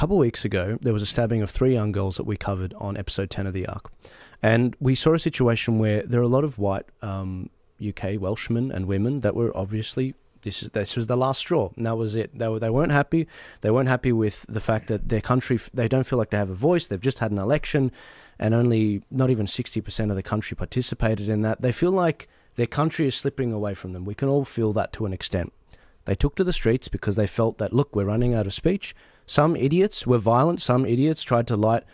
couple of weeks ago, there was a stabbing of 3 young girls that we covered on episode 10 of The Ark. And we saw a situation where there are a lot of white UK Welshmen and women that were obviously, this was the last straw, and that was it. They weren't happy. They weren't happy with the fact that their country, they don't feel like they have a voice. They've just had an election, and only not even 60% of the country participated in that. They feel like their country is slipping away from them. We can all feel that to an extent. They took to the streets because they felt that, look, we're running out of speech. Some idiots were violent. Some idiots tried to light,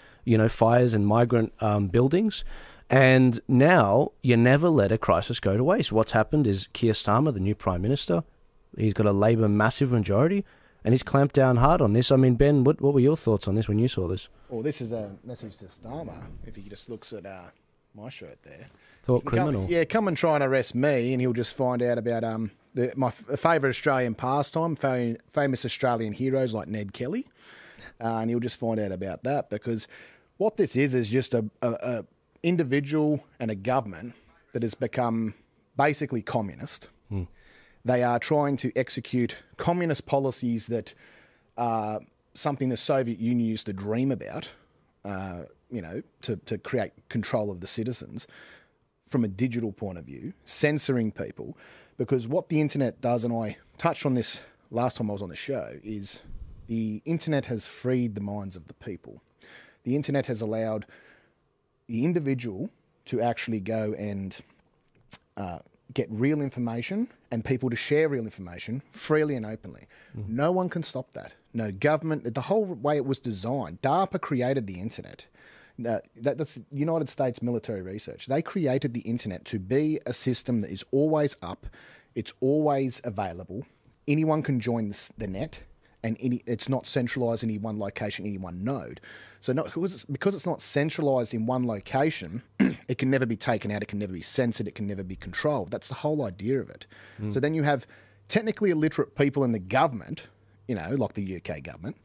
fires in migrant buildings. And now you never let a crisis go to waste. What's happened is Keir Starmer, the new Prime Minister, he's got a Labour massive majority, and he's clamped down hard on this. I mean, Ben, what were your thoughts on this when you saw this? Well, this is a message to Starmer, if he just looks at my shirt there. Thought criminal. Come and try and arrest me, and he'll just find out about my favourite Australian pastime, famous Australian heroes like Ned Kelly, and he'll just find out about that, because what this is just a individual and a government that has become basically communist. They are trying to execute communist policies that are something the Soviet Union used to dream about, to create control of the citizens from a digital point of view, censoring people. Because what the internet does, and I touched on this last time I was on the show, is the internet has freed the minds of the people. The internet has allowed the individual to actually go and get real information, and people to share real information freely and openly. No one can stop that. No government. The whole way it was designed, DARPA created the internet. That's United States military research. They created the internet to be a system that is always up. It's always available. Anyone can join the net, and it's not centralized in any one location, any one node. So because it's not centralized in one location, it can never be taken out, it can never be censored, it can never be controlled. That's the whole idea of it. So then you have technically illiterate people in the government, like the UK government,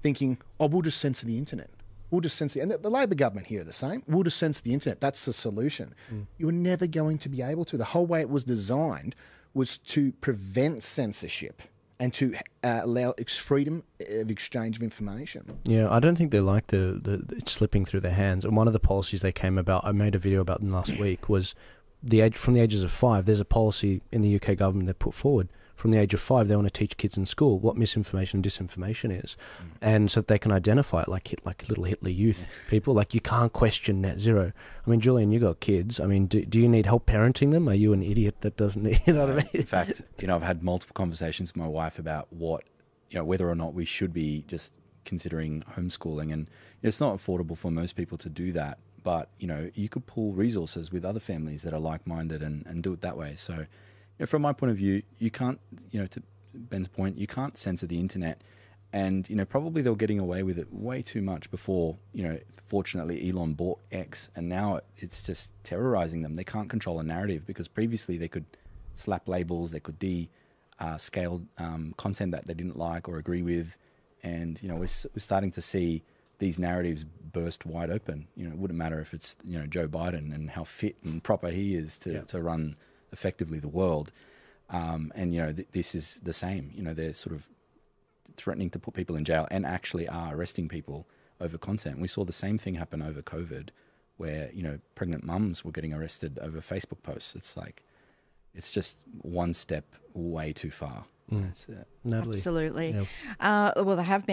thinking, we'll just censor the internet. We'll just censor, and the Labor government here are the same. We'll just censor the internet. That's the solution. You were never going to be able to. The whole way it was designed was to prevent censorship and to allow freedom of exchange of information. Yeah, I don't think they like the it's slipping through their hands. And one of the policies they came about, I made a video about them last week, was from the ages of 5. There's a policy in the UK government that put forward. From the age of 5, they want to teach kids in school what misinformation and disinformation is, and so that they can identify it like little Hitler Youth people. Like, you can't question net zero. I mean, Julian, you got kids. I mean, do you need help parenting them? Are you an idiot that doesn't need? You know what I mean? In fact, I've had multiple conversations with my wife about whether or not we should be just considering homeschooling, and it's not affordable for most people to do that. But you could pool resources with other families that are like-minded and do it that way. So, from my point of view, you can't, to Ben's point, you can't censor the internet. And, probably they were getting away with it way too much before, fortunately Elon bought X, and now it's just terrorizing them. They can't control a narrative, because previously they could slap labels, they could scale content that they didn't like or agree with. And, we're starting to see these narratives burst wide open. It wouldn't matter if it's, Joe Biden and how fit and proper he is to run effectively the world. This is the same. They're sort of threatening to put people in jail and actually are arresting people over content. We saw the same thing happen over COVID, where, pregnant mums were getting arrested over Facebook posts. It's just one step way too far. Natalie. Absolutely. Well, there have been